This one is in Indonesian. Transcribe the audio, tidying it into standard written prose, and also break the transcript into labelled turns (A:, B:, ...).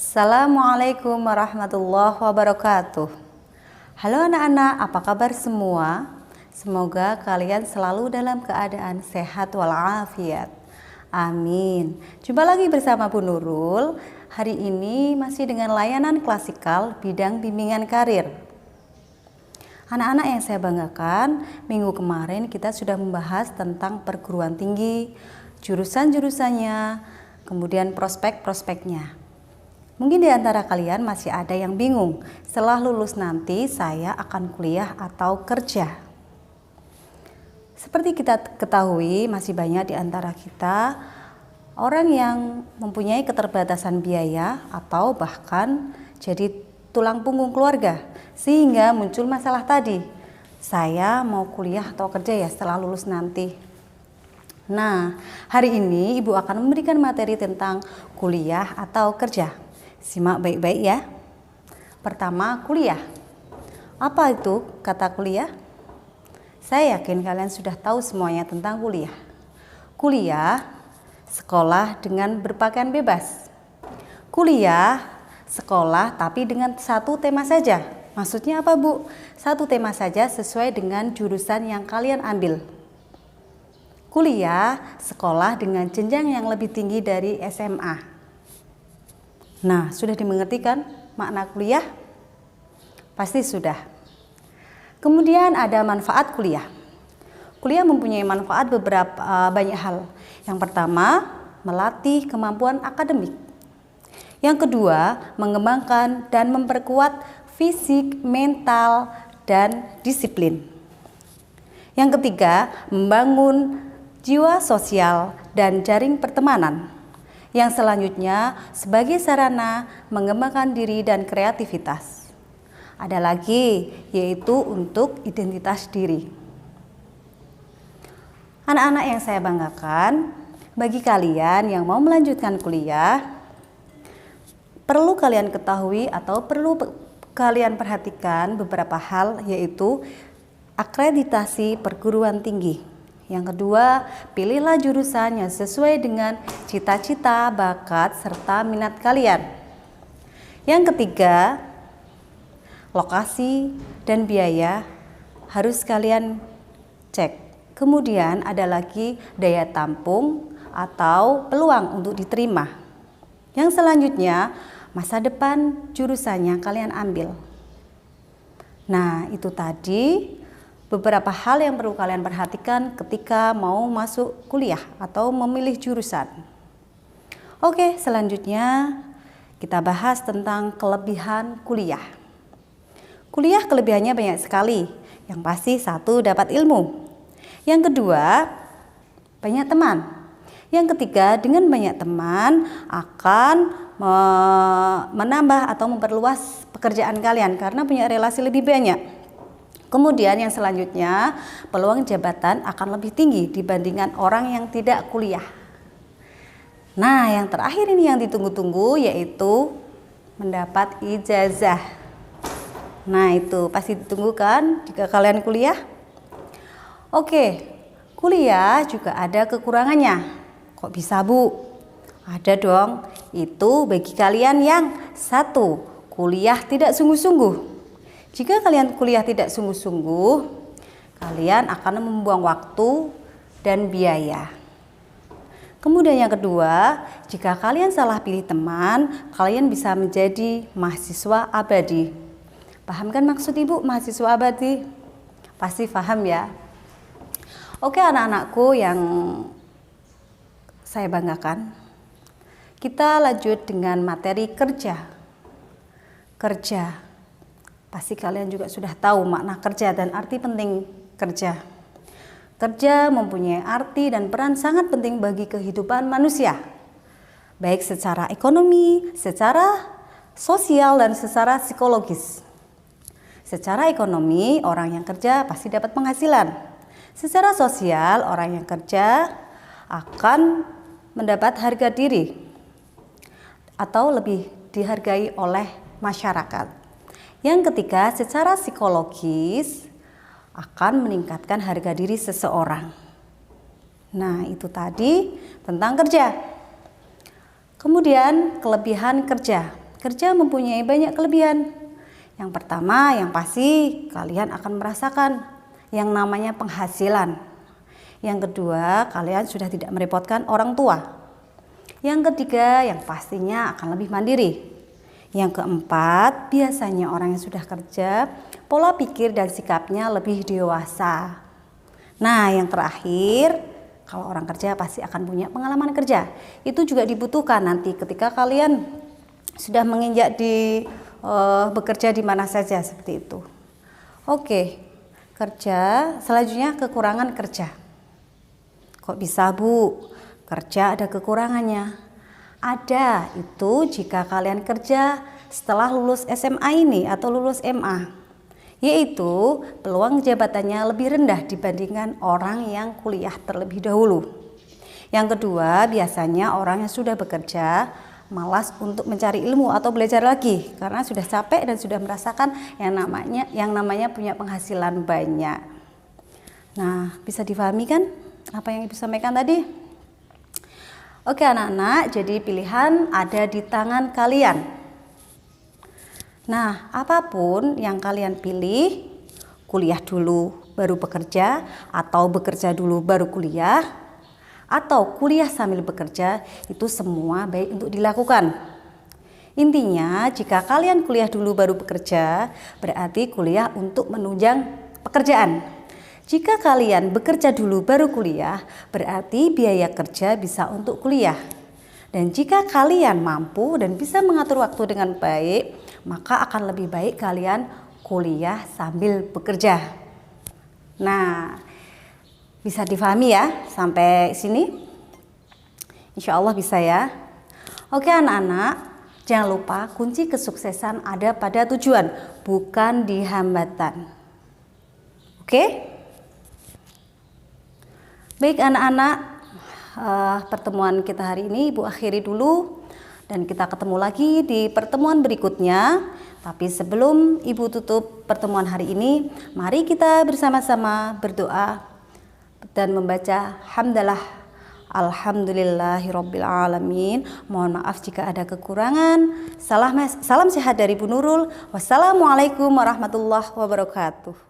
A: Assalamualaikum warahmatullahi wabarakatuh. Halo anak-anak, apa kabar semua? Semoga kalian selalu dalam keadaan sehat walafiat. Amin. Jumpa lagi bersama Bu Nurul. Hari ini masih dengan layanan klasikal bidang bimbingan karir. Anak-anak yang saya banggakan, minggu kemarin kita sudah membahas tentang perguruan tinggi, jurusan-jurusannya, kemudian prospek-prospeknya. Mungkin di antara kalian masih ada yang bingung, setelah lulus nanti saya akan kuliah atau kerja. Seperti kita ketahui, masih banyak di antara kita orang yang mempunyai keterbatasan biaya atau bahkan jadi tulang punggung keluarga, sehingga muncul masalah tadi, saya mau kuliah atau kerja ya setelah lulus nanti. Nah, hari ini Ibu akan memberikan materi tentang kuliah atau kerja. Simak baik-baik ya. Pertama, kuliah. Apa itu kata kuliah? Saya yakin kalian sudah tahu semuanya tentang kuliah. Kuliah, sekolah dengan berpakaian bebas. Kuliah, sekolah tapi dengan satu tema saja. Maksudnya apa, Bu? Satu tema saja sesuai dengan jurusan yang kalian ambil. Kuliah, sekolah dengan jenjang yang lebih tinggi dari SMA. Nah, sudah dimengerti kan makna kuliah? Pasti sudah. Kemudian ada manfaat kuliah. Kuliah mempunyai manfaat banyak hal. Yang pertama, melatih kemampuan akademik. Yang kedua, mengembangkan dan memperkuat fisik, mental, dan disiplin. Yang ketiga, membangun jiwa sosial dan jaring pertemanan. Yang selanjutnya sebagai sarana mengembangkan diri dan kreativitas. Ada lagi yaitu untuk identitas diri. Anak-anak yang saya banggakan, bagi kalian yang mau melanjutkan kuliah, perlu kalian ketahui atau perlu kalian perhatikan beberapa hal yaitu akreditasi perguruan tinggi. Yang kedua, pilihlah jurusan yang sesuai dengan cita-cita, bakat, serta minat kalian. Yang ketiga, lokasi dan biaya harus kalian cek. Kemudian ada lagi daya tampung atau peluang untuk diterima. Yang selanjutnya, masa depan jurusan yang kalian ambil. Nah, itu tadi beberapa hal yang perlu kalian perhatikan ketika mau masuk kuliah atau memilih jurusan. Oke, selanjutnya kita bahas tentang kelebihan kuliah. Kuliah kelebihannya banyak sekali. Yang pasti satu, dapat ilmu. Yang kedua, banyak teman. Yang ketiga, dengan banyak teman akan menambah atau memperluas pekerjaan kalian karena punya relasi lebih banyak. Kemudian yang selanjutnya, peluang jabatan akan lebih tinggi dibandingkan orang yang tidak kuliah. Nah, yang terakhir ini yang ditunggu-tunggu yaitu mendapat ijazah. Nah, itu pasti ditunggu kan jika kalian kuliah? Oke, kuliah juga ada kekurangannya. Kok bisa, Bu? Ada dong. Itu bagi kalian yang satu, kuliah tidak sungguh-sungguh. Jika kalian kuliah tidak sungguh-sungguh, kalian akan membuang waktu dan biaya. Kemudian yang kedua, jika kalian salah pilih teman, kalian bisa menjadi mahasiswa abadi. Paham kan maksud Ibu mahasiswa abadi? Pasti paham ya. Oke anak-anakku yang saya banggakan, kita lanjut dengan materi kerja. Kerja. Pasti kalian juga sudah tahu makna kerja dan arti penting kerja. Kerja mempunyai arti dan peran sangat penting bagi kehidupan manusia. Baik secara ekonomi, secara sosial, dan secara psikologis. Secara ekonomi, orang yang kerja pasti dapat penghasilan. Secara sosial, orang yang kerja akan mendapat harga diri atau lebih dihargai oleh masyarakat. Yang ketiga, secara psikologis akan meningkatkan harga diri seseorang. Nah, itu tadi tentang kerja. Kemudian kelebihan kerja. kerja mempunyai banyak kelebihan. Yang pertama, yang pasti kalian akan merasakan yang namanya penghasilan. Yang kedua, kalian sudah tidak merepotkan orang tua. Yang ketiga, yang pastinya akan lebih mandiri. Yang keempat, biasanya orang yang sudah kerja, pola pikir dan sikapnya lebih dewasa. Nah, yang terakhir, kalau orang kerja pasti akan punya pengalaman kerja. Itu juga dibutuhkan nanti ketika kalian sudah menginjak di bekerja di mana saja seperti itu. Oke, kerja. Selanjutnya kekurangan kerja. Kok bisa, Bu? Kerja ada kekurangannya. Ada, itu jika kalian kerja setelah lulus SMA ini atau lulus MA, yaitu peluang jabatannya lebih rendah dibandingkan orang yang kuliah terlebih dahulu. Yang kedua, biasanya orang yang sudah bekerja malas untuk mencari ilmu atau belajar lagi karena sudah capek dan sudah merasakan yang namanya punya penghasilan banyak. Nah, bisa difahami kan apa yang Ibu sampaikan tadi? Oke anak-anak, jadi pilihan ada di tangan kalian. Nah, apapun yang kalian pilih, kuliah dulu baru bekerja, atau bekerja dulu baru kuliah, atau kuliah sambil bekerja, itu semua baik untuk dilakukan. Intinya, jika kalian kuliah dulu baru bekerja, berarti kuliah untuk menunjang pekerjaan. Jika kalian bekerja dulu baru kuliah, berarti biaya kerja bisa untuk kuliah. Dan jika kalian mampu dan bisa mengatur waktu dengan baik, maka akan lebih baik kalian kuliah sambil bekerja. Nah, bisa difahami ya sampai sini? Insya Allah bisa ya. Oke anak-anak, jangan lupa kunci kesuksesan ada pada tujuan, bukan di hambatan. Oke? Baik anak-anak, pertemuan kita hari ini Ibu akhiri dulu dan kita ketemu lagi di pertemuan berikutnya. Tapi sebelum Ibu tutup pertemuan hari ini, mari kita bersama-sama berdoa dan membaca hamdalah alhamdulillahirabbil alamin. Mohon maaf jika ada kekurangan. Salam sehat dari Bu Nurul. Wassalamualaikum warahmatullahi wabarakatuh.